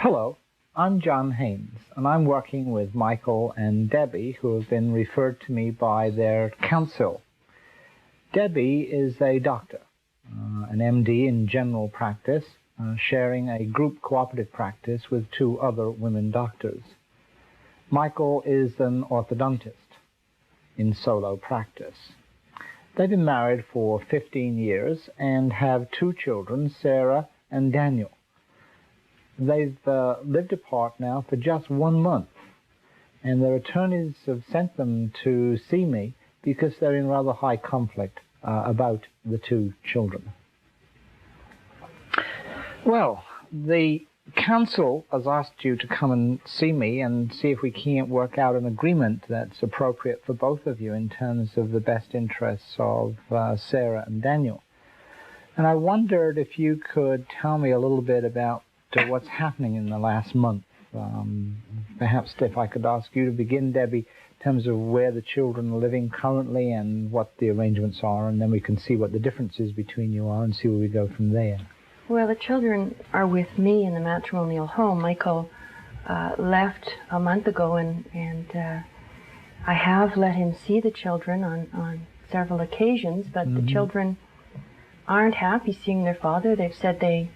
Hello, I'm John Haynes, and I'm working with Michael and Debbie, who have been referred to me by their counsel. Debbie is a doctor, an MD in general practice, sharing a group cooperative practice with 2 other women doctors. Michael is an orthodontist in solo practice. They've been married for 15 years and have 2 children, Sarah and Daniel. They've lived apart now for just 1 month, and their attorneys have sent them to see me because they're in rather high conflict about the 2 children. Well, the council has asked you to come and see me and see if we can't work out an agreement that's appropriate for both of you in terms of the best interests of Sarah and Daniel. And I wondered if you could tell me a little bit about what's happening in the last month. Perhaps if I could ask you to begin, Debbie, in terms of where the children are living currently and what the arrangements are, and then we can see what the differences between you are and see where we go from there. Well, the children are with me in the matrimonial home. Michael left a month ago, and I have let him see the children on several occasions, but the children aren't happy seeing their father. They've said they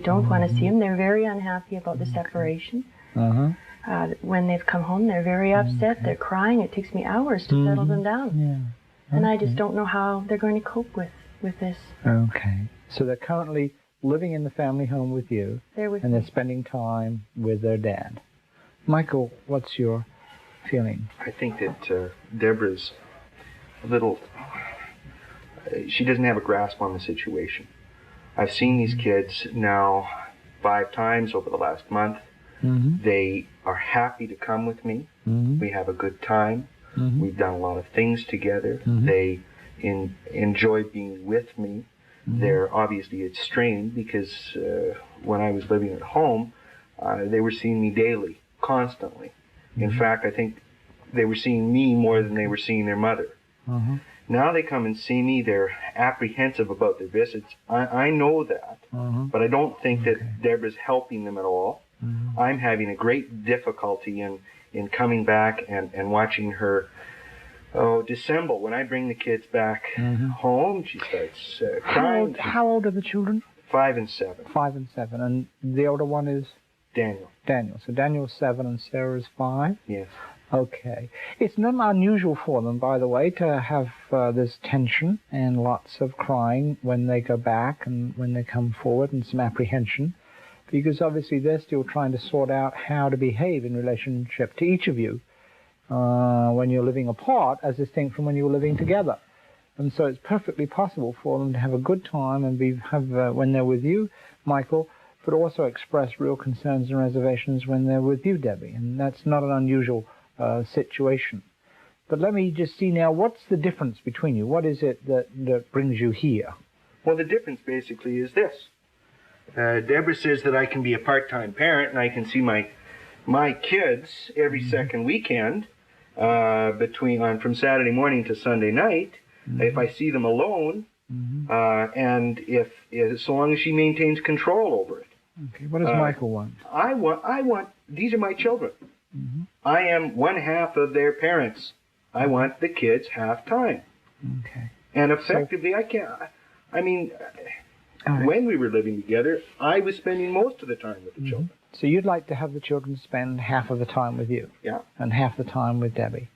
don't want to see him. They're very unhappy about the separation. When they've come home, they're very upset. They're crying. It takes me hours to settle them down. And I just don't know how they're going to cope with this. Okay. So they're currently living in the family home with you, and they're spending time with their dad. Michael, what's your feeling? I think that Deborah's a little... she doesn't have a grasp on the situation. I've seen these kids now 5 times over the last month. They are happy to come with me. We have a good time. We've done a lot of things together. They enjoy being with me. They're obviously strained because when I was living at home, they were seeing me daily, constantly. In fact, I think they were seeing me more than they were seeing their mother. Now they come and see me, they're apprehensive about their visits. I know that, but I don't think that Deborah's helping them at all. I'm having a great difficulty in coming back and watching her dissemble. When I bring the kids back home, she starts crying. How old are the children? 5 and 7. 5 and 7. And the older one is? Daniel. Daniel. So Daniel's 7 and Sarah's 5? Yes. Okay. It's not unusual for them, by the way, to have this tension and lots of crying when they go back and when they come forward, and some apprehension, because obviously they're still trying to sort out how to behave in relationship to each of you when you're living apart, as distinct from when you're living together. And so it's perfectly possible for them to have a good time and when they're with you, Michael, but also express real concerns and reservations when they're with you, Debbie. And that's not an unusual situation. But let me just see now, what's the difference between you? What is it that brings you here? Well, the difference basically is this. Deborah says that I can be a part-time parent and I can see my kids every second weekend from Saturday morning to Sunday night if I see them alone, and so long as she maintains control over it. Okay. What does Michael want? I want these are my children. I am one half of their parents. I want the kids half time. Okay. And effectively, when we were living together, I was spending most of the time with the children. So you'd like to have the children spend half of the time with you? Yeah. And half the time with Debbie?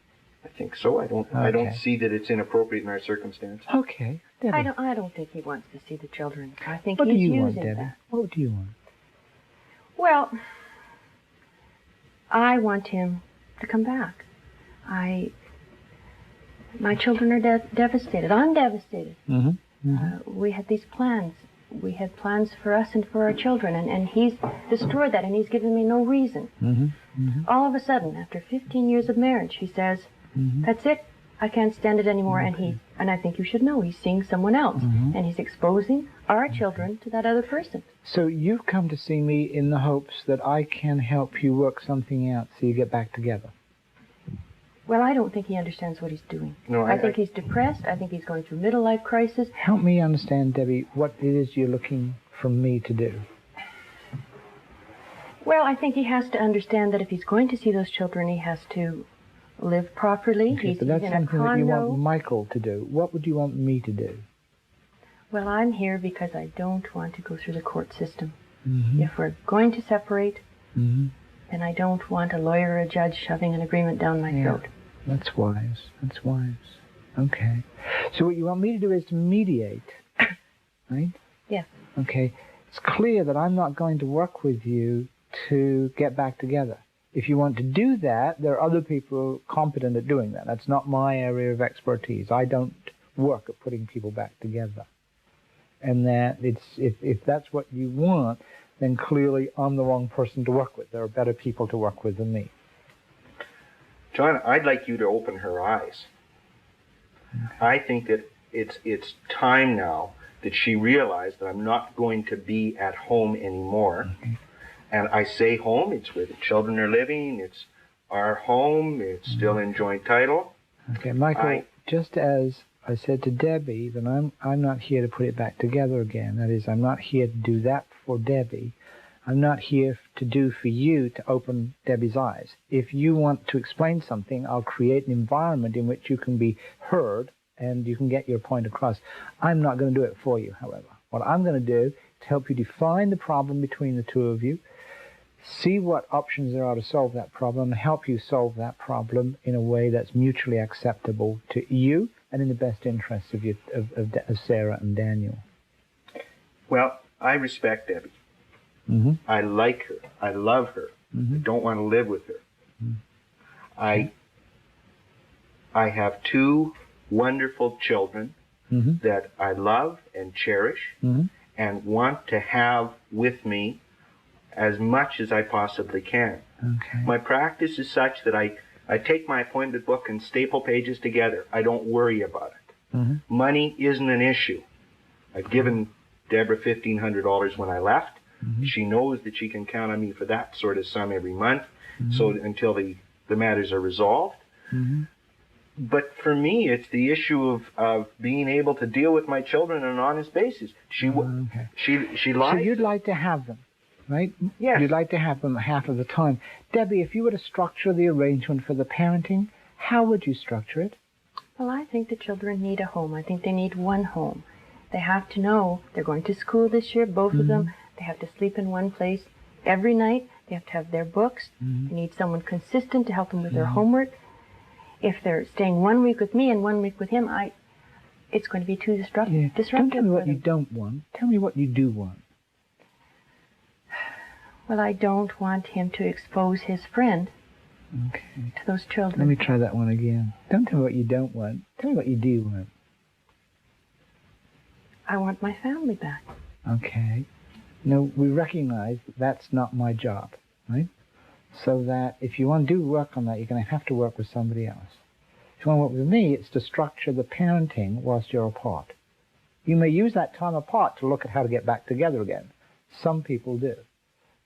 I think so. I don't see that it's inappropriate in our circumstance. Okay. Debbie. I don't think he wants to see the children. I think What he's do you using want, Debbie? that. What do you want? Well, I want him to come back. My children are devastated. I'm devastated. We had these plans. We had plans for us and for our children, and he's destroyed that, and he's given me no reason. All of a sudden, after 15 years of marriage, he says, that's it. I can't stand it anymore. And I think you should know he's seeing someone else, and he's exposing our children to that other person. So you've come to see me in the hopes that I can help you work something out so you get back together. Well, I don't think he understands what he's doing. No, I think he's depressed. I think he's going through middle-life crisis. Help me understand, Debbie, what it is you're looking for me to do. Well, I think he has to understand that if he's going to see those children, he has to live properly. Okay, He's but that's in a something condo. that you want Michael to do. What would you want me to do? Well, I'm here because I don't want to go through the court system. Mm-hmm. If we're going to separate, Mm-hmm. then I don't want a lawyer or a judge shoving an agreement down my throat. That's wise. That's wise. Okay. So what you want me to do is to mediate, right? Yes. Okay. It's clear that I'm not going to work with you to get back together. If you want to do that, there are other people competent at doing that. That's not my area of expertise. I don't work at putting people back together. And that if that's what you want, then clearly I'm the wrong person to work with. There are better people to work with than me. John, I'd like you to open her eyes. I think that it's time now that she realized that I'm not going to be at home anymore. Okay. And I say home, it's where the children are living, it's our home, it's still in joint title. Okay, Michael, just as I said to Debbie that I'm not here to put it back together again. That is, I'm not here to do that for Debbie. I'm not here to do for you to open Debbie's eyes. If you want to explain something, I'll create an environment in which you can be heard and you can get your point across. I'm not going to do it for you, however. What I'm going to do is help you define the problem between the two of you, see what options there are to solve that problem, and help you solve that problem in a way that's mutually acceptable to you and in the best interests of, of Sarah and Daniel. Well, I respect Debbie. Mm-hmm. I like her. I love her. Mm-hmm. I don't want to live with her. Mm-hmm. I have two wonderful children Mm-hmm. that I love and cherish Mm-hmm. and want to have with me as much as I possibly can. Okay. My practice is such that I take my appointment book and staple pages together. I don't worry about it. Mm-hmm. Money isn't an issue. I've given Deborah $1,500 when I left. Mm-hmm. She knows that she can count on me for that sort of sum every month, Mm-hmm. so until the matters are resolved. Mm-hmm. But for me, it's the issue of being able to deal with my children on an honest basis. She So lies. you'd like to have them, right? Yes. You'd like to have them half of the time. Debbie, if you were to structure the arrangement for the parenting, how would you structure it? Well, I think the children need a home. I think they need one home. They have to know they're going to school this year, both of them. They have to sleep in one place every night. They have to have their books. They need someone consistent to help them with their homework. If they're staying 1 week with me and 1 week with him, it's going to be too disruptive. Don't tell me what you don't want. Tell me what you do want. Well, I don't want him to expose his friend Okay. to those children. Let me try that one again. Don't tell me what you don't want. Tell me what you do want. I want my family back. Okay. No, we recognize that's not my job, right? So that if you want to do work on that, you're going to have to work with somebody else. If you want to work with me, it's to structure the parenting whilst you're apart. You may use that time apart to look at how to get back together again. Some people do.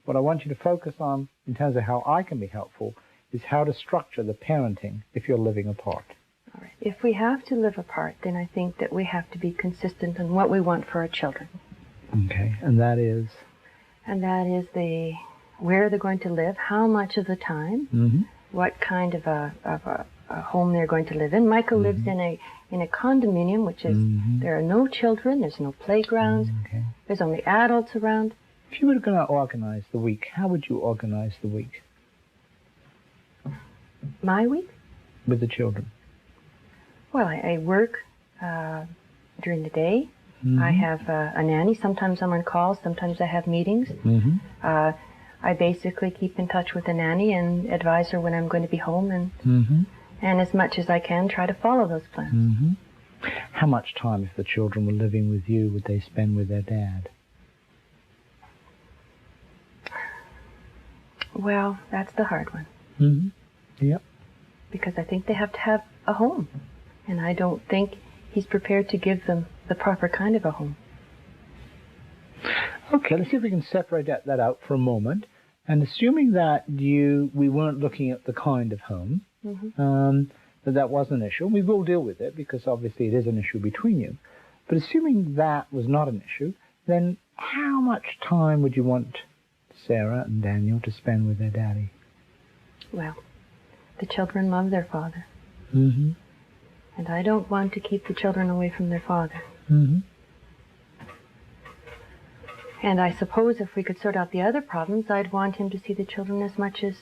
What I want you to focus on, in terms of how I can be helpful, is how to structure the parenting if you're living apart. All right. If we have to live apart, then I think that we have to be consistent on what we want for our children. Okay, and that is? And that is where they're going to live, how much of the time, what kind of a home they're going to live in. Michael lives in a condominium, which is there are no children, there's no playgrounds, there's only adults around. If you were going to organize the week, how would you organize the week? My week? With the children? Well, I work during the day. I have a nanny. Sometimes I'm on calls. Sometimes I have meetings. I basically keep in touch with the nanny and advise her when I'm going to be home, and as much as I can, try to follow those plans. How much time, if the children were living with you, would they spend with their dad? Well, that's the hard one. Yep. Because I think they have to have a home, and I don't think he's prepared to give them the proper kind of a home. Okay, let's see if we can separate that out for a moment. And assuming that we weren't looking at the kind of home, that wasn't an issue, we will deal with it because obviously it is an issue between you. But assuming that was not an issue, then how much time would you want to Sarah and Daniel to spend with their daddy? Well, the children love their father. Mm-hmm. And I don't want to keep the children away from their father. Mm-hmm. And I suppose if we could sort out the other problems, I'd want him to see the children as much as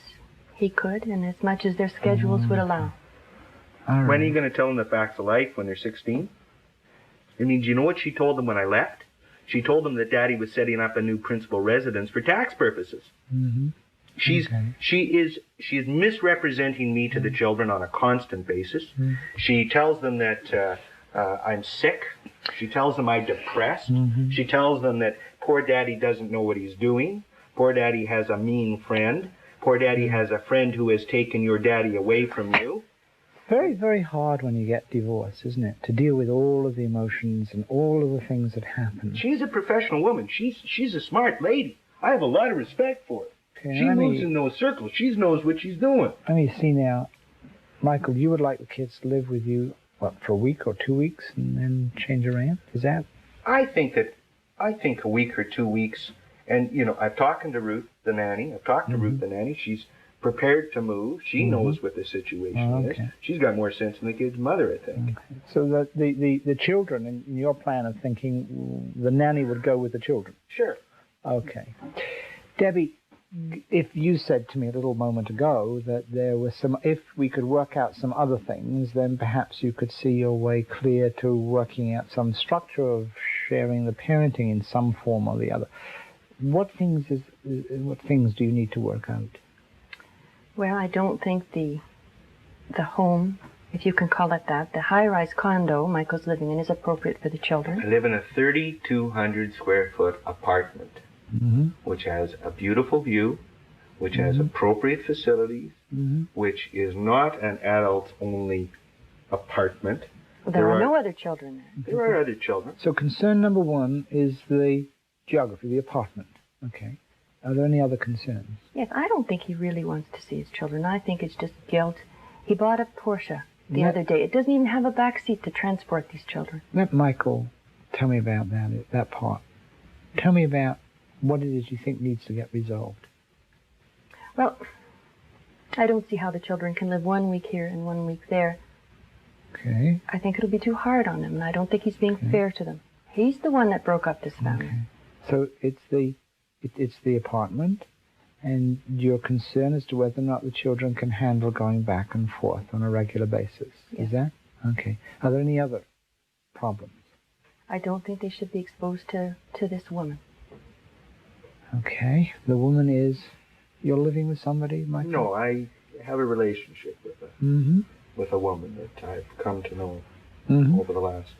he could and as much as their schedules would allow. All right. When are you going to tell them the facts of life when they're 16? I mean, do you know what she told them when I left? She told them that Daddy was setting up a new principal residence for tax purposes. Mm-hmm. She is misrepresenting me to the children on a constant basis. Mm-hmm. She tells them that I'm sick. She tells them I'm depressed. Mm-hmm. She tells them that poor Daddy doesn't know what he's doing. Poor Daddy has a mean friend. Poor Daddy has a friend who has taken your daddy away from you. Very, very hard when you get divorced, isn't it? To deal with all of the emotions and all of the things that happen. She's a professional woman. She's a smart lady. I have a lot of respect for her. Okay, She moves in those circles. She knows what she's doing. Let me see now. Michael, you would like the kids to live with you, what, for a week or 2 weeks and then change around? Is that? I think a week or 2 weeks. And, you know, I've talked to Ruth, the nanny. She's prepared to move. She knows what the situation is. She's got more sense than the kid's mother, I think. Okay. So the children, in your plan of thinking, the nanny would go with the children? Sure. Okay. Debbie, if you said to me a little moment ago that there was if we could work out some other things, then perhaps you could see your way clear to working out some structure of sharing the parenting in some form or the other. What things do you need to work out? Well, I don't think the home, if you can call it that, the high-rise condo Michael's living in is appropriate for the children. I live in a 3,200 square foot apartment, which has a beautiful view, which has appropriate facilities, which is not an adult-only apartment. Well, there are no other children there. There are other children. So concern number one is the geography, the apartment. Okay. Are there any other concerns? Yes, I don't think he really wants to see his children. I think it's just guilt. He bought a Porsche the other day. It doesn't even have a back seat to transport these children. Let Michael tell me about that part. Tell me about what it is you think needs to get resolved. Well, I don't see how the children can live 1 week here and 1 week there. Okay. I think it'll be too hard on them, and I don't think he's being fair to them. He's the one that broke up this family. Okay. So it's the apartment, and your concern as to whether or not the children can handle going back and forth on a regular basis. Yes. Is that? Okay. Are there any other problems? I don't think they should be exposed to this woman. Okay. The woman is... You're living with somebody, Michael? No, I have a relationship with a woman that I've come to know over the last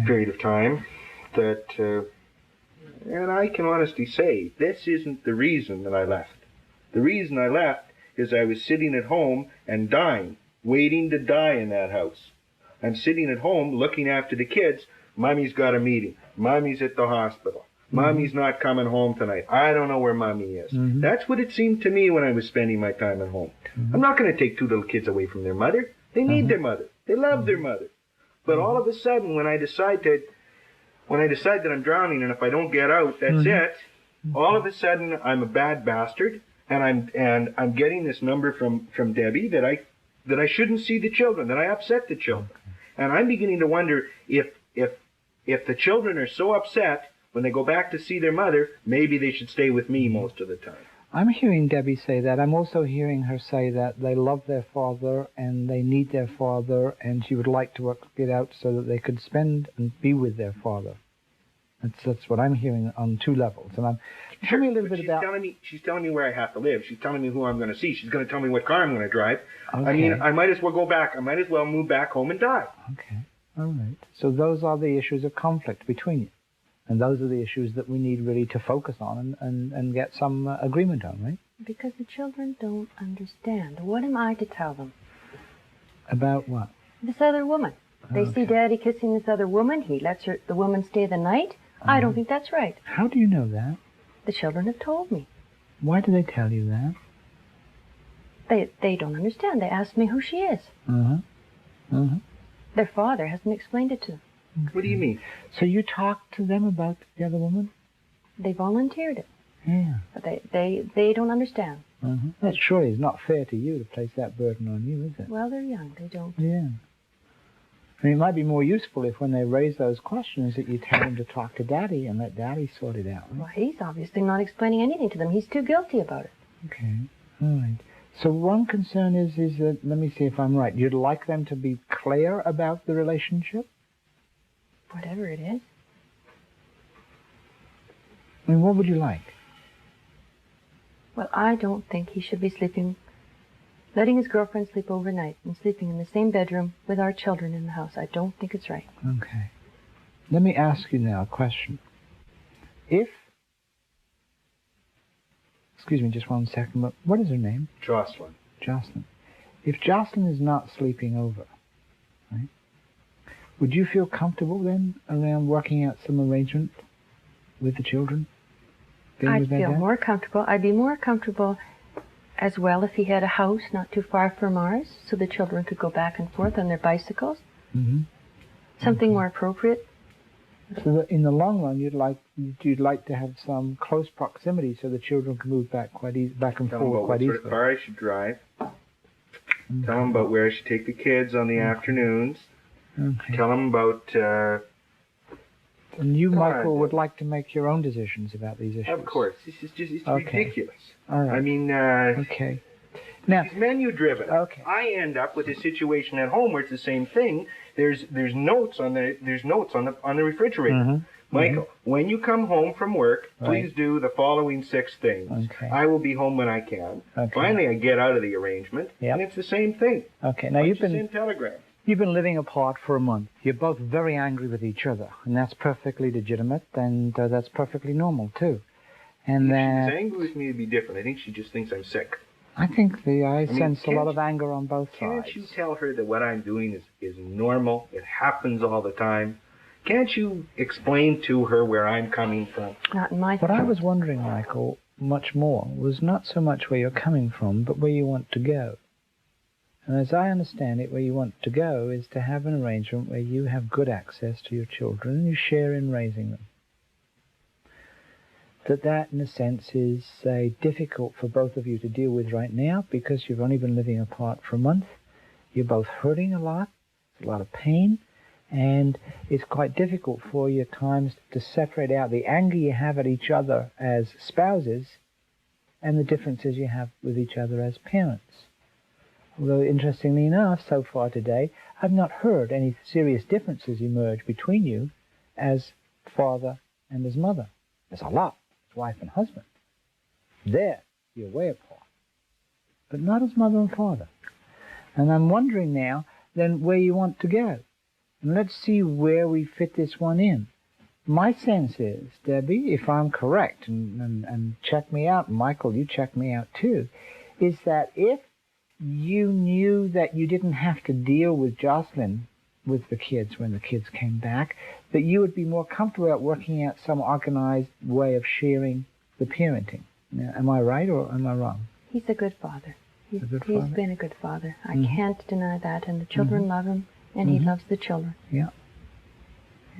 period of time. And I can honestly say, this isn't the reason that I left. The reason I left is I was sitting at home and dying, waiting to die in that house. I'm sitting at home looking after the kids. Mommy's got a meeting. Mommy's at the hospital. Mommy's not coming home tonight. I don't know where Mommy is. That's what it seemed to me when I was spending my time at home. I'm not going to take 2 little kids away from their mother. They need their mother. They love their mother. But all of a sudden, when I decide that I'm drowning and if I don't get out, that's it. All of a sudden, I'm a bad bastard, and I'm getting this number from Debbie that I shouldn't see the children, that I upset the children, and I'm beginning to wonder if the children are so upset when they go back to see their mother, maybe they should stay with me most of the time. I'm hearing Debbie say that. I'm also hearing her say that they love their father and they need their father, and she would like to work it out so that they could spend and be with their father. That's what I'm hearing on 2 levels. And tell me a little bit about... She's telling me where I have to live. She's telling me who I'm going to see. She's going to tell me what car I'm going to drive. Okay. I mean, I might as well go back. I might as well move back home and die. Okay. All right. So those are the issues of conflict between you. And those are the issues that we need really to focus on and get some agreement on, right? Because the children don't understand. What am I to tell them? About what? This other woman. They see Daddy kissing this other woman. He lets the woman stay the night. I don't think that's right. How do you know that? The children have told me. Why do they tell you that? They don't understand. They ask me who she is. Their father hasn't explained it to them. What do you mean? So you talked to them about the other woman? They volunteered it. Yeah. But they don't understand. That surely is not fair to you to place that burden on you, is it? Well, they're young. They don't. Yeah. I mean, it might be more useful if when they raise those questions that you tell them to talk to Daddy and let Daddy sort it out. Right? Well, he's obviously not explaining anything to them. He's too guilty about it. Okay. All right. So one concern is that, let me see if I'm right, you'd like them to be clear about the relationship? Whatever it is. I mean, what would you like? Well, I don't think he should be letting his girlfriend sleep overnight and sleeping in the same bedroom with our children in the house. I don't think it's right. Okay. Let me ask you now a question. Excuse me just one second, but what is her name? Jocelyn. Jocelyn. If Jocelyn is not sleeping over, right, would you feel comfortable then around working out some arrangement with the children? I'd feel more comfortable. I'd be more comfortable as well if he had a house not too far from ours, so the children could go back and forth on their bicycles. Something more appropriate. So that in the long run, you'd like to have some close proximity so the children can move back and forth quite easily. Tell them about what sort of car I should drive. Tell them about where I should take the kids on the afternoons. Okay. Tell them about... and you, Michael, would like to make your own decisions about these issues? Of course. This is just ridiculous. All right. I mean... okay. Now, he's menu-driven. Okay. I end up with a situation at home where it's the same thing. There's notes on the refrigerator. Michael, when you come home from work, please do the following 6 things. Okay. I will be home when I can. Okay. Finally, I get out of the arrangement, and it's the same thing. Okay. Now You've been telegram. You've been living apart for a month. You're both very angry with each other, and that's perfectly legitimate, and that's perfectly normal too. And If she's angry with me, it'd be different. I think she just thinks I'm sick. I think I sense a lot of anger on both sides. Can't you tell her that what I'm doing is normal? It happens all the time. Can't you explain to her where I'm coming from? Not in my What I was wondering, Michael, much more, was not so much where you're coming from, but where you want to go. And as I understand it, where you want to go is to have an arrangement where you have good access to your children and you share in raising them. That, in a sense, is difficult for both of you to deal with right now because you've only been living apart for a month. You're both hurting a lot. There's a lot of pain. And it's quite difficult for you at times to separate out the anger you have at each other as spouses and the differences you have with each other as parents. Although, interestingly enough, so far today, I've not heard any serious differences emerge between you as father and as mother. There's a lot. Wife and husband. There, you're way apart. But not as mother and father. And I'm wondering now, then, where you want to go. And let's see where we fit this one in. My sense is, Debbie, if I'm correct, and check me out, Michael, you check me out too, is that if you knew that you didn't have to deal with Jocelyn with the kids when the kids came back, that you would be more comfortable at working out some organized way of sharing the parenting. Now, am I right or am I wrong? He's a good father. He's been a good father. I Mm-hmm. can't deny that. And the children love him, and he loves the children. Yeah.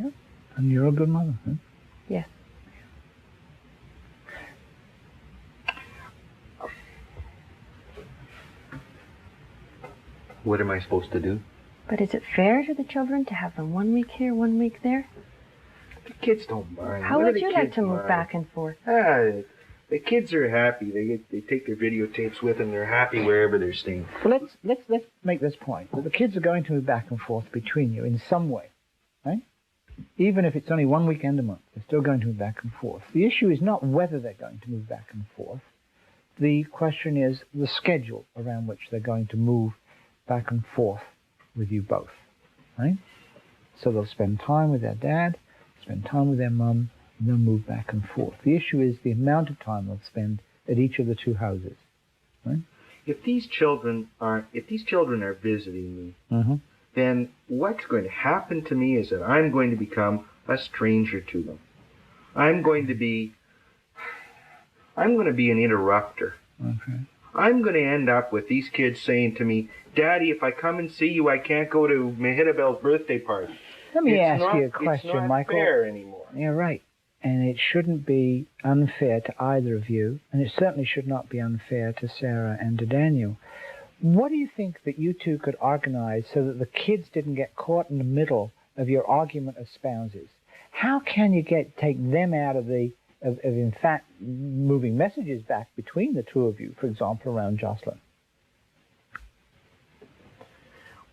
Yeah. And you're a good mother, huh? Yes. What am I supposed to do? But is it fair to the children to have them 1 week here, 1 week there? The kids don't mind. How would you like to move back and forth? The kids are happy. They take their videotapes with them. They're happy wherever they're staying. Well, let's make this point, that the kids are going to move back and forth between you in some way, right? Even if it's only 1 weekend a month, they're still going to move back and forth. The issue is not whether they're going to move back and forth. The question is the schedule around which they're going to move back and forth with you both, right? So they'll spend time with their dad, spend time with their mum, and they'll move back and forth. The issue is the amount of time they'll spend at each of the two houses, right? If these children are visiting me, then what's going to happen to me is that I'm going to become a stranger to them. I'm going to be an interrupter. Okay. I'm going to end up with these kids saying to me, Daddy, if I come and see you, I can't go to Mehitabel's birthday party. Let me ask you a question, It's not Michael. fair anymore. Yeah, right. and it shouldn't be unfair to either of you, and it certainly should not be unfair to Sarah and to Daniel. What do you think that you two could organize so that the kids didn't get caught in the middle of your argument of spouses? How can you take them out of in fact moving messages back between the two of you, for example, around Jocelyn?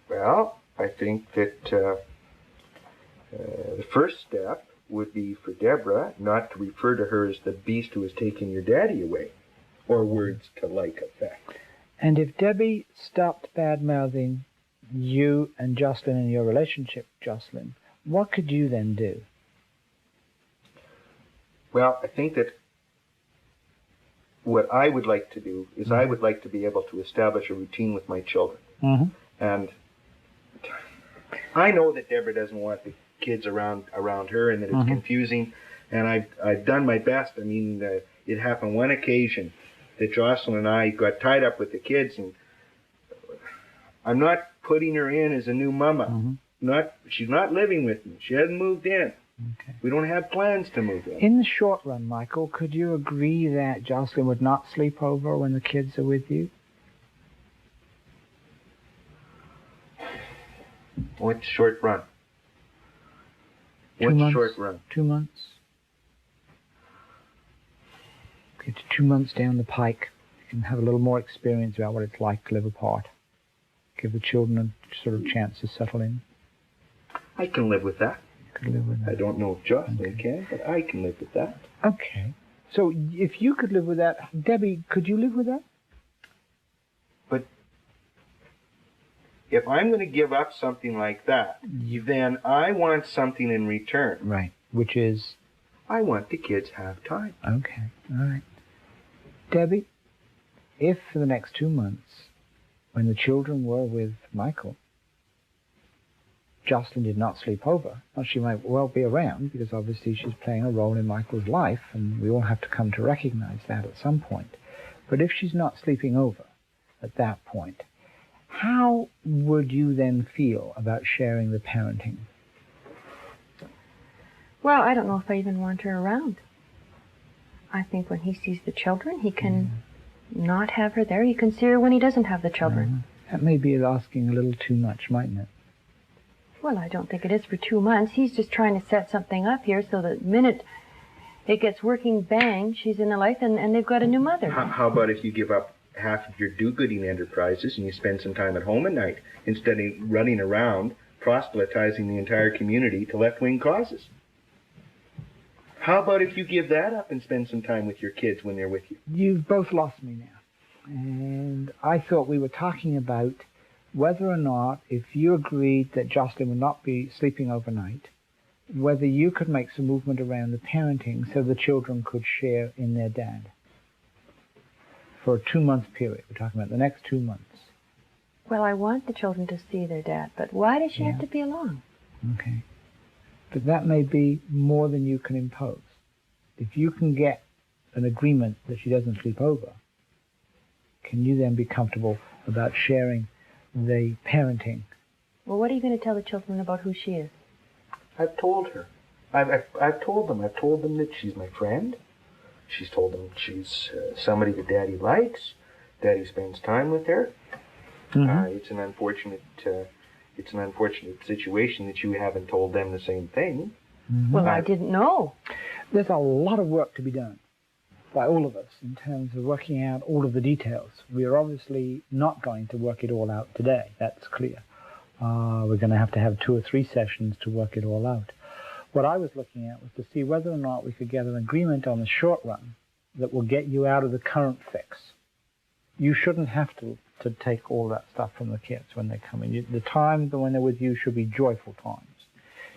Well, I think that the first step would be for Deborah not to refer to her as the beast who has taken your daddy away, or words to like effect. And if Debbie stopped bad-mouthing you and Jocelyn in your relationship, Jocelyn, what could you then do? Well, I think that what I would like to do is I would like to be able to establish a routine with my children. And I know that Deborah doesn't want the kids around her, and that it's confusing. And I've done my best. I mean, it happened one occasion that Jocelyn and I got tied up with the kids, and I'm not putting her in as a new mama. She's not living with me. She hasn't moved in. Okay. We don't have plans to move in. In the short run, Michael, could you agree that Jocelyn would not sleep over when the kids are with you? What's short run? 2 months? What's short run? 2 months. Get to 2 months down the pike. You can have a little more experience about what it's like to live apart. Give the children a sort of chance to settle in. I can live with that. You could live with that. I don't know if Jocelyn can, but I can live with that. Okay. So if you could live with that, Debbie, could you live with that? But if I'm going to give up something like that, then I want something in return. Right. Which is? I want the kids to have time. Okay. All right. Debbie, if for the next 2 months, when the children were with Michael, Jocelyn did not sleep over, well, she might well be around, because obviously she's playing a role in Michael's life, and we all have to come to recognize that at some point. But if she's not sleeping over at that point, how would you then feel about sharing the parenting? Well, I don't know if I even want her around. I think when he sees the children, he can not have her there. He can see her when he doesn't have the children. That may be asking a little too much, mightn't it? Well, I don't think it is for 2 months. He's just trying to set something up here so that the minute it gets working, bang, she's in their life and they've got a new mother. How about if you give up half of your do-gooding enterprises and you spend some time at home at night instead of running around proselytizing the entire community to left-wing causes? How about if you give that up and spend some time with your kids when they're with you? You've both lost me now. And I thought we were talking about whether or not, if you agreed that Jocelyn would not be sleeping overnight, whether you could make some movement around the parenting so the children could share in their dad. For a 2-month period. We're talking about the next 2 months. Well, I want the children to see their dad, but why does she have to be alone? Okay. But that may be more than you can impose. If you can get an agreement that she doesn't sleep over, can you then be comfortable about sharing the parenting? Well, what are you going to tell the children about who she is? I've told her. I've told them. I've told them that she's my friend. She's told them she's somebody that Daddy likes. Daddy spends time with her. It's an unfortunate situation that you haven't told them the same thing. Well, I didn't know. There's a lot of work to be done by all of us in terms of working out all of the details. We are obviously not going to work it all out today. That's clear. We're going to have 2 or 3 sessions to work it all out. What I was looking at was to see whether or not we could get an agreement on the short run that will get you out of the current fix. You shouldn't have to take all that stuff from the kids when they come in. The time when they're with you should be joyful times.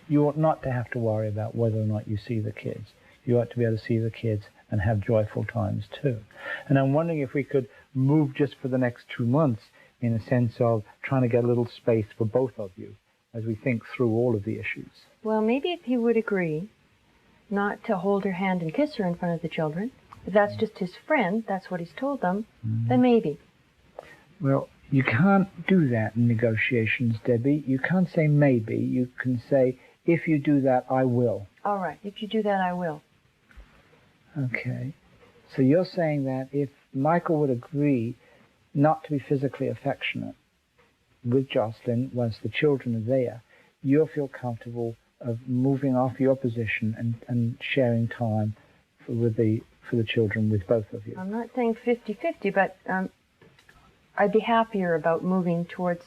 You ought not to have to worry about whether or not you see the kids. You ought to be able to see the kids and have joyful times too. And I'm wondering if we could move just for the next 2 months in a sense of trying to get a little space for both of you as we think through all of the issues. Well, maybe if he would agree not to hold her hand and kiss her in front of the children, if that's just his friend, that's what he's told them, then maybe. Well, you can't do that in negotiations, Debbie. You can't say maybe. You can say, if you do that, I will. All right, if you do that, I will. Okay. So you're saying that if Michael would agree not to be physically affectionate with Jocelyn once the children are there, you'll feel comfortable of moving off your position and sharing time for the children with both of you. I'm not saying 50-50, but I'd be happier about moving towards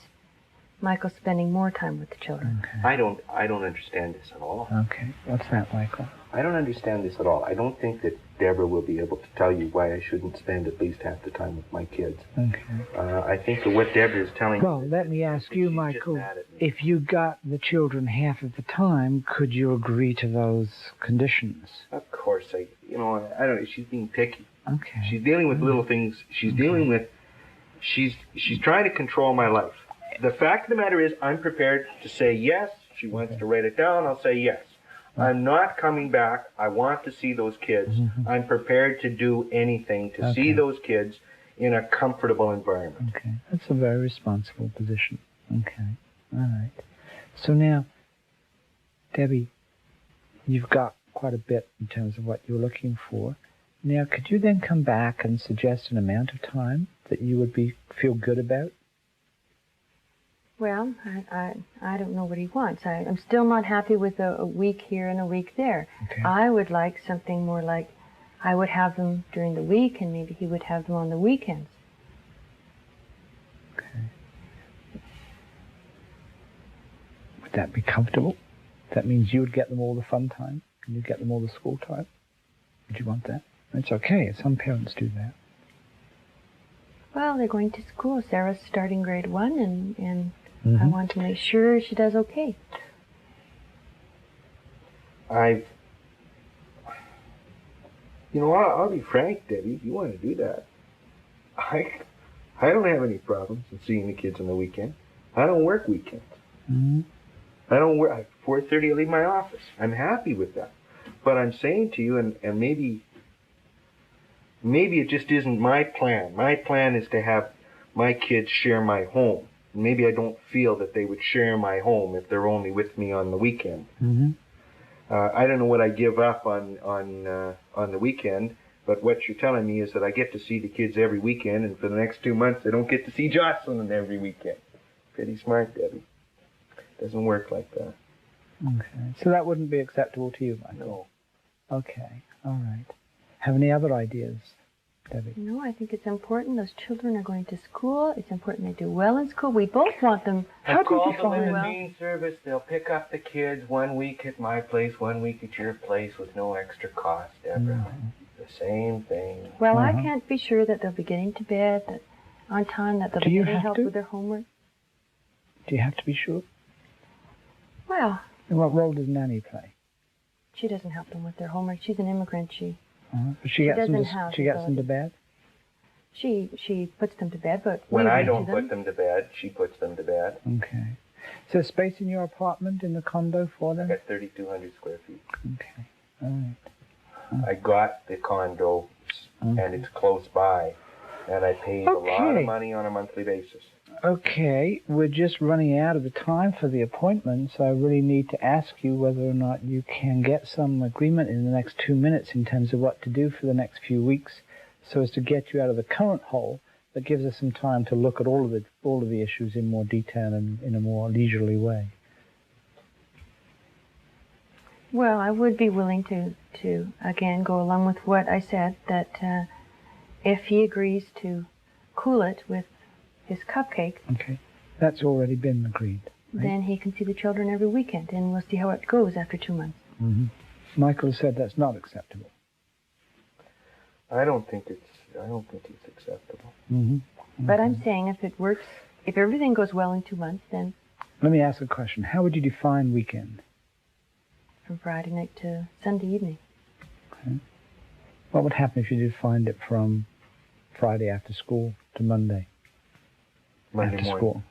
Michael spending more time with the children. Okay. I don't understand this at all. Okay. What's that, Michael? I don't understand this at all. I don't think that Deborah will be able to tell you why I shouldn't spend at least half the time with my kids. Okay. I think that what Deborah is telling Well, let me ask you, Michael, if you got the children half of the time, could you agree to those conditions? Of course, I don't know. She's being picky. Okay. She's dealing with little things. She's dealing with. She's trying to control my life. The fact of the matter is, I'm prepared to say yes. She wants to write it down. I'll say yes. I'm not coming back. I want to see those kids. I'm prepared to do anything to see those kids in a comfortable environment. Okay. That's a very responsible position. Okay. All right. So now, Debbie, you've got quite a bit in terms of what you're looking for. Now, could you then come back and suggest an amount of time that you would feel good about? Well, I don't know what he wants. I'm still not happy with a week here and a week there. Okay. I would like something more like I would have them during the week and maybe he would have them on the weekends. Okay. Would that be comfortable? That means you would get them all the fun time and you'd get them all the school time? Would you want that? It's okay. Some parents do that. Well, they're going to school. Sarah's starting grade 1 and I want to make sure she does okay. I'll be frank, Debbie. If you want to do that, I don't have any problems in seeing the kids on the weekend. I don't work weekends. I don't work. At 4:30, I leave my office. I'm happy with that. But I'm saying to you, and maybe it just isn't my plan. My plan is to have my kids share my home. Maybe I don't feel that they would share my home if they're only with me on the weekend. I don't know what I give up on the weekend, but what you're telling me is that I get to see the kids every weekend, and for the next 2 months, I don't get to see Jocelyn every weekend. Pretty smart, Debbie. Doesn't work like that. Okay. So that wouldn't be acceptable to you, Michael? No. Okay. All right. Have any other ideas, Debbie? No, I think it's important. Those children are going to school. It's important they do well in school. We both want them. I'll call the well? limousine service. They'll pick up the kids 1 week at my place, 1 week at your place with no extra cost, Deborah. The same thing. Well, I can't be sure that they'll be getting to bed on time, that they'll be getting help with their homework. Do you have to be sure? Well, And what role does Nanny play? she doesn't help them with their homework. She's an immigrant. But she gets them to bed? She puts them to bed, but when I don't put them to bed, she puts them to bed. Okay. Is there space in your apartment, in the condo for them? I got 3,200 square feet. Okay. All right. I got the condo, and it's close by, and I paid a lot of money on a monthly basis. Okay, we're just running out of the time for the appointment, so I really need to ask you whether or not you can get some agreement in the next 2 minutes in terms of what to do for the next few weeks, so as to get you out of the current hole, that gives us some time to look at all of the issues in more detail and in a more leisurely way. Well, I would be willing to again go along with what I said, that if he agrees to cool it with his cupcake. Okay, that's already been agreed. Right? Then he can see the children every weekend, and we'll see how it goes after 2 months. Michael said that's not acceptable. I don't think it's acceptable. But I'm saying if it works, if everything goes well in 2 months, then Let me ask a question. How would you define weekend? from Friday night to Sunday evening. Okay. What would happen if you defined it from Friday after school to Monday Monday after morning. school?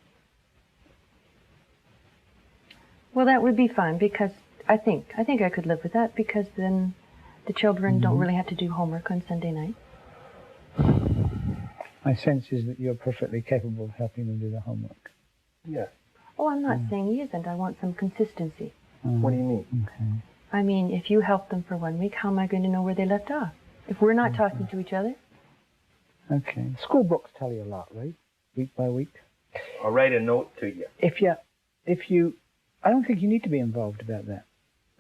Well, that would be fine, because I think I could live with that, because then the children don't really have to do homework on Sunday night. My sense is that you're perfectly capable of helping them do the homework. Yeah. Oh, I'm not saying he isn't. I want some consistency. What do you mean? Okay. I mean, if you help them for 1 week, how am I going to know where they left off? If we're not talking to each other. Okay. School books tell you a lot, right? Week by week. I'll write a note to you. If you, I don't think you need to be involved about that.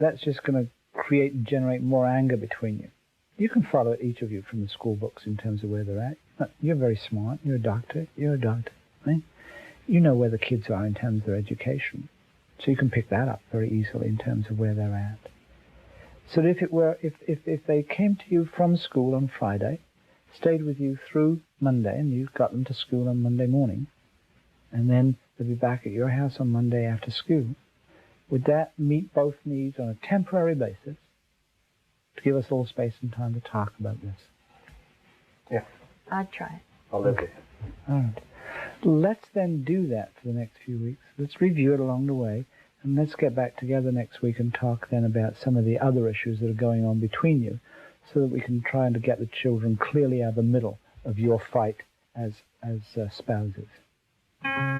That's just going to create and generate more anger between you. You can follow each of you from the school books in terms of where they're at. You're very smart. You're a doctor. Right? You know where the kids are in terms of their education. So you can pick that up very easily in terms of where they're at. So if they came to you from school on Friday, stayed with you through Monday, and you got them to school on Monday morning, and then they'll be back at your house on Monday after school, would that meet both needs on a temporary basis to give us all space and time to talk about this? Yeah. I'd try it. I'll live with it. All right. Let's then do that for the next few weeks. Let's review it along the way, and let's get back together next week and talk then about some of the other issues that are going on between you, so that we can try and get the children clearly out of the middle of your fight as spouses.